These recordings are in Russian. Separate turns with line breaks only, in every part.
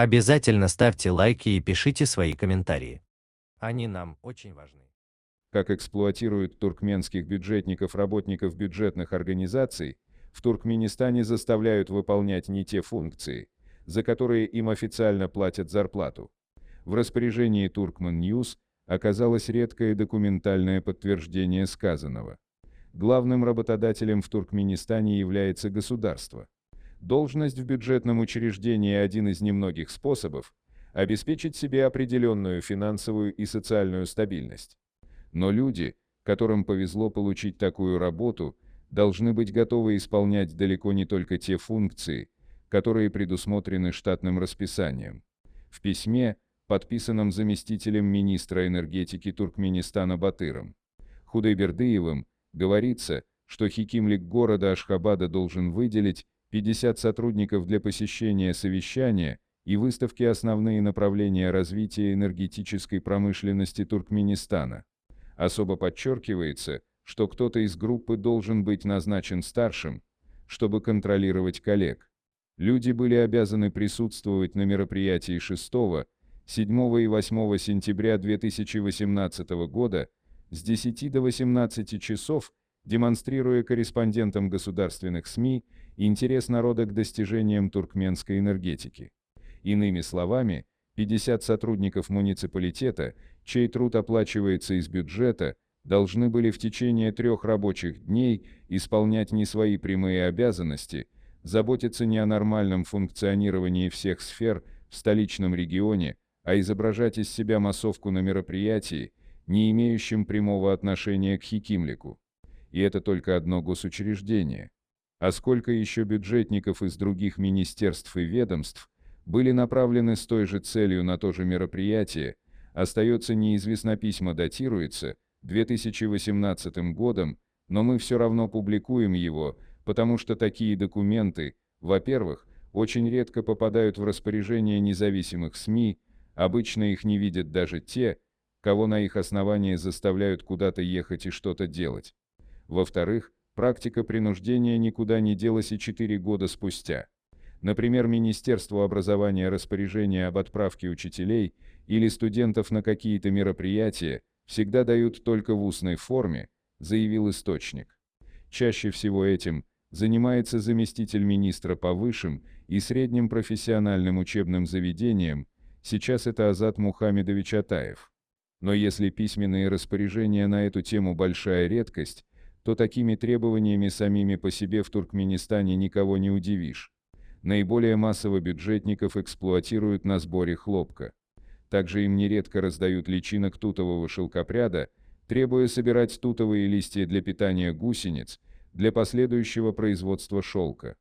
Обязательно ставьте лайки и пишите свои комментарии. Они нам очень важны.
Как эксплуатируют туркменских бюджетников работников бюджетных организаций, в Туркменистане заставляют выполнять не те функции, за которые им официально платят зарплату. В распоряжении Turkmen News оказалось редкое документальное подтверждение сказанного. Главным работодателем в Туркменистане является государство. Должность в бюджетном учреждении – один из немногих способов обеспечить себе определенную финансовую и социальную стабильность. Но люди, которым повезло получить такую работу, должны быть готовы исполнять далеко не только те функции, которые предусмотрены штатным расписанием. В письме, подписанном заместителем министра энергетики Туркменистана Батыром Худайбердыевым, говорится, что Хикимлик города Ашхабада должен выделить 50 сотрудников для посещения совещания и выставки «Основные направления развития энергетической промышленности Туркменистана». Особо подчеркивается, что кто-то из группы должен быть назначен старшим, чтобы контролировать коллег. Люди были обязаны присутствовать на мероприятии 6, 7 и 8 сентября 2018 года с 10 до 18 часов, демонстрируя корреспондентам государственных СМИ интерес народа к достижениям туркменской энергетики. Иными словами, 50 сотрудников муниципалитета, чей труд оплачивается из бюджета, должны были в течение 3 рабочих дней исполнять не свои прямые обязанности, заботиться не о нормальном функционировании всех сфер в столичном регионе, а изображать из себя массовку на мероприятии, не имеющем прямого отношения к Хикимлику. И это только одно госучреждение. А сколько еще бюджетников из других министерств и ведомств были направлены с той же целью на то же мероприятие, остается неизвестно. Письмо датируется 2018 годом, но мы все равно публикуем его, потому что такие документы, во-первых, очень редко попадают в распоряжение независимых СМИ, обычно их не видят даже те, кого на их основании заставляют куда-то ехать и что-то делать. Во-вторых, практика принуждения никуда не делась и 4 года спустя. Например, Министерству образования распоряжение об отправке учителей или студентов на какие-то мероприятия всегда дают только в устной форме, заявил источник. Чаще всего этим занимается заместитель министра по высшим и средним профессиональным учебным заведениям, сейчас это Азат Мухамедович Атаев. Но если письменные распоряжения на эту тему большая редкость, то такими требованиями самими по себе в Туркменистане никого не удивишь. Наиболее массово бюджетников эксплуатируют на сборе хлопка. Также им нередко раздают личинок тутового шелкопряда, требуя собирать тутовые листья для питания гусениц, для последующего производства шелка.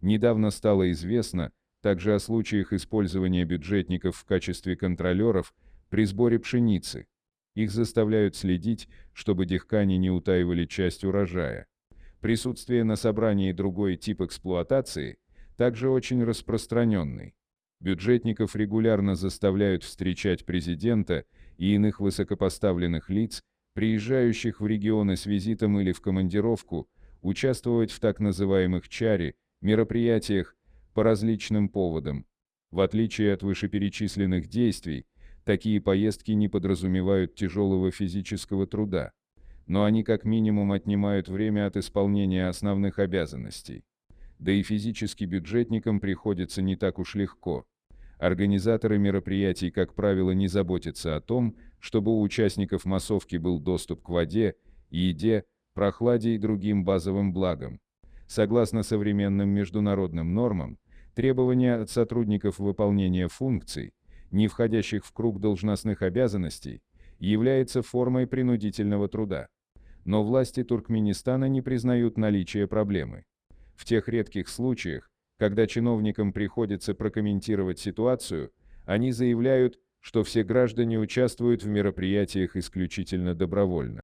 Недавно стало известно также о случаях использования бюджетников в качестве контролеров при сборе пшеницы. Их заставляют следить, чтобы дихкани не утаивали часть урожая. Присутствие на собрании другой тип эксплуатации также очень распространенный. Бюджетников регулярно заставляют встречать президента и иных высокопоставленных лиц, приезжающих в регионы с визитом или в командировку, участвовать в так называемых чари, мероприятиях по различным поводам. В отличие от вышеперечисленных действий, такие поездки не подразумевают тяжелого физического труда, но они как минимум отнимают время от исполнения основных обязанностей. Да и физически бюджетникам приходится не так уж легко. Организаторы мероприятий, как правило, не заботятся о том, чтобы у участников массовки был доступ к воде, еде, прохладе и другим базовым благам. Согласно современным международным нормам, требования от сотрудников выполнения функций, не входящих в круг должностных обязанностей, является формой принудительного труда. Но власти Туркменистана не признают наличие проблемы. В тех редких случаях, когда чиновникам приходится прокомментировать ситуацию, они заявляют, что все граждане участвуют в мероприятиях исключительно добровольно.